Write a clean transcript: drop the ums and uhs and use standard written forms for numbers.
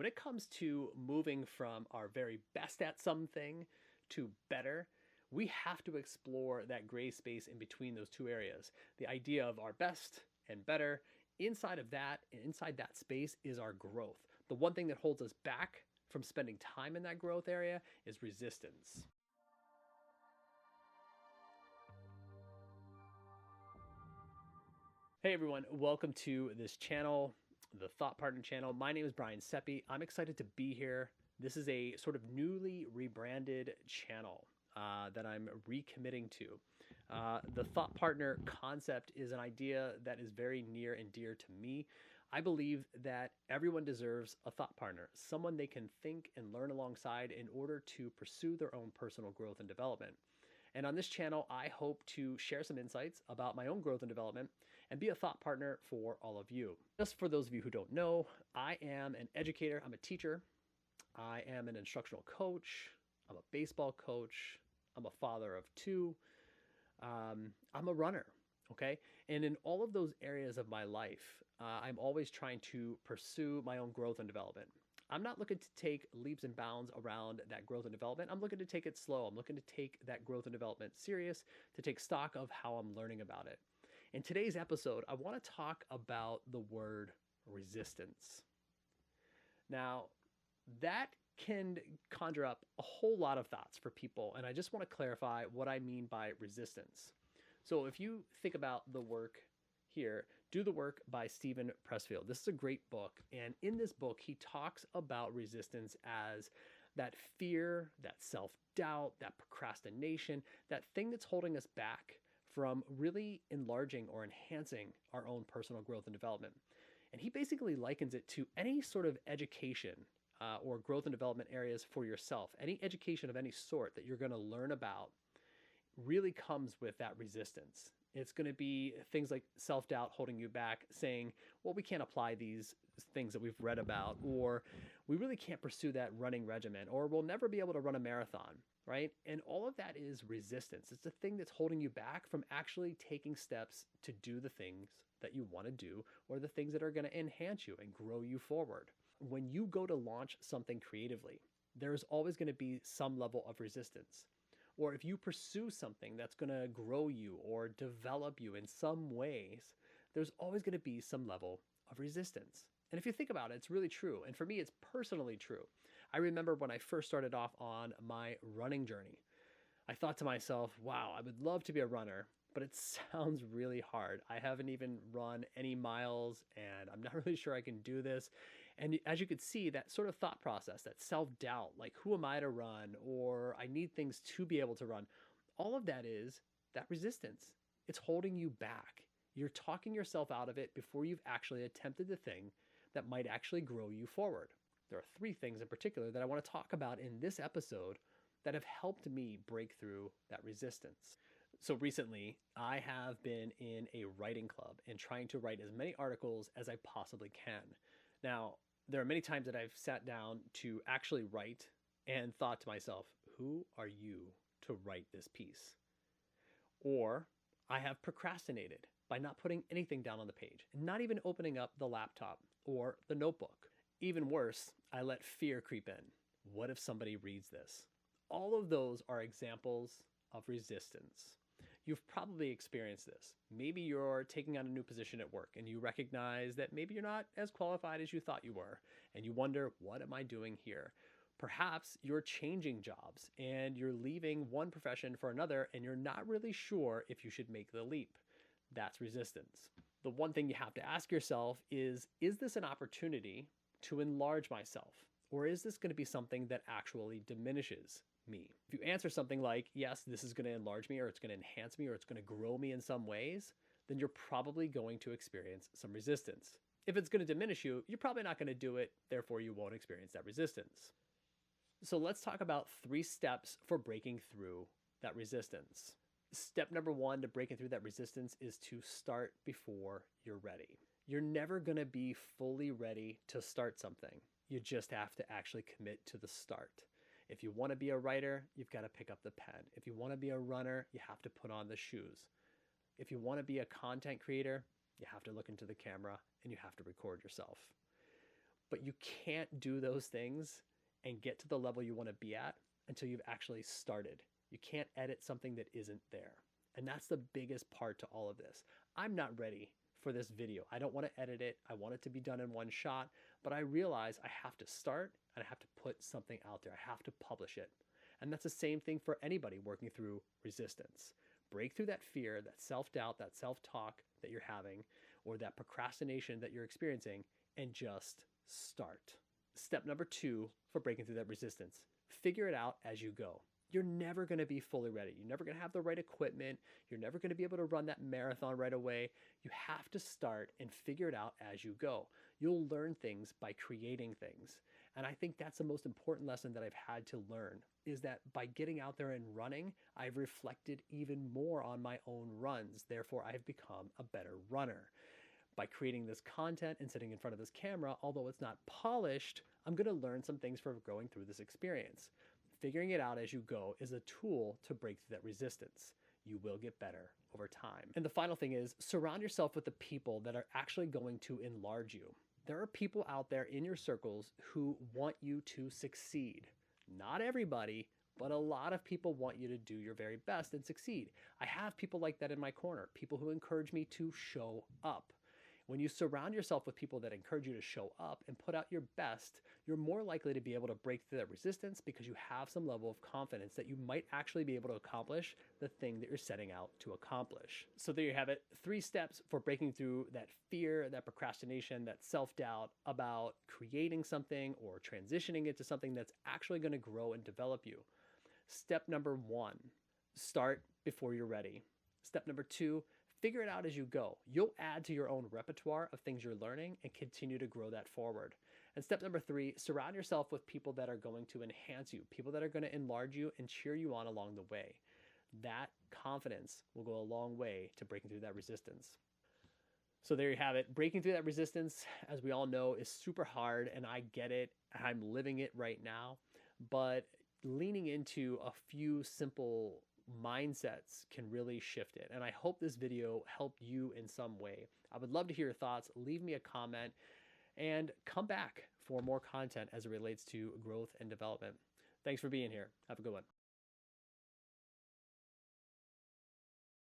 When it comes to moving from our very best at something to better, we have to explore that gray space in between those two areas. The idea of our best and better, inside that space is our growth. The one thing that holds us back from spending time in that growth area is resistance. Hey everyone, welcome to this channel, the Thought Partner channel. My name is Brian Seppi. I'm excited to be here. This is a sort of newly rebranded channel that I'm recommitting to. The Thought Partner concept is an idea that is very near and dear to me. I believe that everyone deserves a thought partner, someone they can think and learn alongside in order to pursue their own personal growth and development. And on this channel, I hope to share some insights about my own growth and development and be a thought partner for all of you. Just for those of you who don't know, I am an educator, I'm a teacher, I am an instructional coach, I'm a baseball coach, I'm a father of two, I'm a runner, okay? And in all of those areas of my life, I'm always trying to pursue my own growth and development. I'm not looking to take leaps and bounds around that growth and development. I'm looking to take it slow. I'm looking to take that growth and development serious, to take stock of how I'm learning about it. In today's episode, I want to talk about the word resistance. Now, that can conjure up a whole lot of thoughts for people, and I just want to clarify what I mean by resistance. So if you think about the work here, Do the Work by Steven Pressfield. This is a great book. And in this book, he talks about resistance as that fear, that self-doubt, that procrastination, that thing that's holding us back from really enlarging or enhancing our own personal growth and development. And he basically likens it to any sort of education or growth and development areas for yourself. Any education of any sort that you're going to learn about really comes with that resistance. It's going to be things like self-doubt holding you back, saying, well, we can't apply these things that we've read about, or we really can't pursue that running regimen, or we'll never be able to run a marathon, right? And all of that is resistance. It's the thing that's holding you back from actually taking steps to do the things that you want to do, or the things that are going to enhance you and grow you forward. When you go to launch something creatively, there's always going to be some level of resistance. Or if you pursue something that's going to grow you or develop you in some ways, there's always going to be some level of resistance. And if you think about it, it's really true. And for me, it's personally true. I remember when I first started off on my running journey, I thought to myself, wow, I would love to be a runner, but it sounds really hard. I haven't even run any miles, and I'm not really sure I can do this. And as you could see, that sort of thought process, that self-doubt, like who am I to run, or I need things to be able to run, all of that is that resistance. It's holding you back. You're talking yourself out of it before you've actually attempted the thing that might actually grow you forward. There are three things in particular that I want to talk about in this episode that have helped me break through that resistance. So recently, I have been in a writing club and trying to write as many articles as I possibly can. Now, there are many times that I've sat down to actually write and thought to myself, who are you to write this piece? Or I have procrastinated by not putting anything down on the page and not even opening up the laptop or the notebook. Even worse, I let fear creep in. What if somebody reads this? All of those are examples of resistance. You've probably experienced this. Maybe you're taking on a new position at work and you recognize that maybe you're not as qualified as you thought you were, and you wonder, what am I doing here? Perhaps you're changing jobs and you're leaving one profession for another and you're not really sure if you should make the leap. That's resistance. The one thing you have to ask yourself is this an opportunity to enlarge myself? Or is this going to be something that actually diminishes me? If you answer something like, yes, this is going to enlarge me, or it's going to enhance me, or it's going to grow me in some ways, then you're probably going to experience some resistance. If it's going to diminish you, you're probably not going to do it, therefore you won't experience that resistance. So let's talk about 3 steps for breaking through that resistance. Step number 1 to breaking through that resistance is to start before you're ready. You're never going to be fully ready to start something. You just have to actually commit to the start. If you want to be a writer, you've got to pick up the pen. If you want to be a runner, you have to put on the shoes. If you want to be a content creator, you have to look into the camera and you have to record yourself. but you can't do those things and get to the level you want to be at until you've actually started. You can't edit something that isn't there. And that's the biggest part to all of this. I'm not ready for this video. I don't want to edit it. I want it to be done in one shot, but I realize I have to start and I have to put something out there. I have to publish it. And that's the same thing for anybody working through resistance. Break through that fear, that self-doubt, that self-talk that you're having, or that procrastination that you're experiencing, and just start. Step number 2 for breaking through that resistance: figure it out as you go. You're never going to be fully ready. You're never going to have the right equipment. You're never going to be able to run that marathon right away. You have to start and figure it out as you go. You'll learn things by creating things. And I think that's the most important lesson that I've had to learn, is that by getting out there and running, I've reflected even more on my own runs. Therefore, I've become a better runner. By creating this content and sitting in front of this camera, although it's not polished, I'm going to learn some things from going through this experience. Figuring it out as you go is a tool to break through that resistance. You will get better over time. And the final thing is, surround yourself with the people that are actually going to enlarge you. There are people out there in your circles who want you to succeed. Not everybody, but a lot of people want you to do your very best and succeed. I have people like that in my corner, people who encourage me to show up. When you surround yourself with people that encourage you to show up and put out your best, you're more likely to be able to break through that resistance because you have some level of confidence that you might actually be able to accomplish the thing that you're setting out to accomplish. So there you have it. 3 steps for breaking through that fear, that procrastination, that self-doubt about creating something or transitioning it to something that's actually going to grow and develop you. Step number 1, start before you're ready. Step number 2, figure it out as you go. You'll add to your own repertoire of things you're learning and continue to grow that forward. And step number 3, surround yourself with people that are going to enhance you, people that are going to enlarge you and cheer you on along the way. That confidence will go a long way to breaking through that resistance. So there you have it. Breaking through that resistance, as we all know, is super hard, and I get it. I'm living it right now. But leaning into a few simple mindsets can really shift it. And I hope this video helped you in some way. I would love to hear your thoughts. Leave me a comment and come back for more content as it relates to growth and development. Thanks for being here. Have a good one.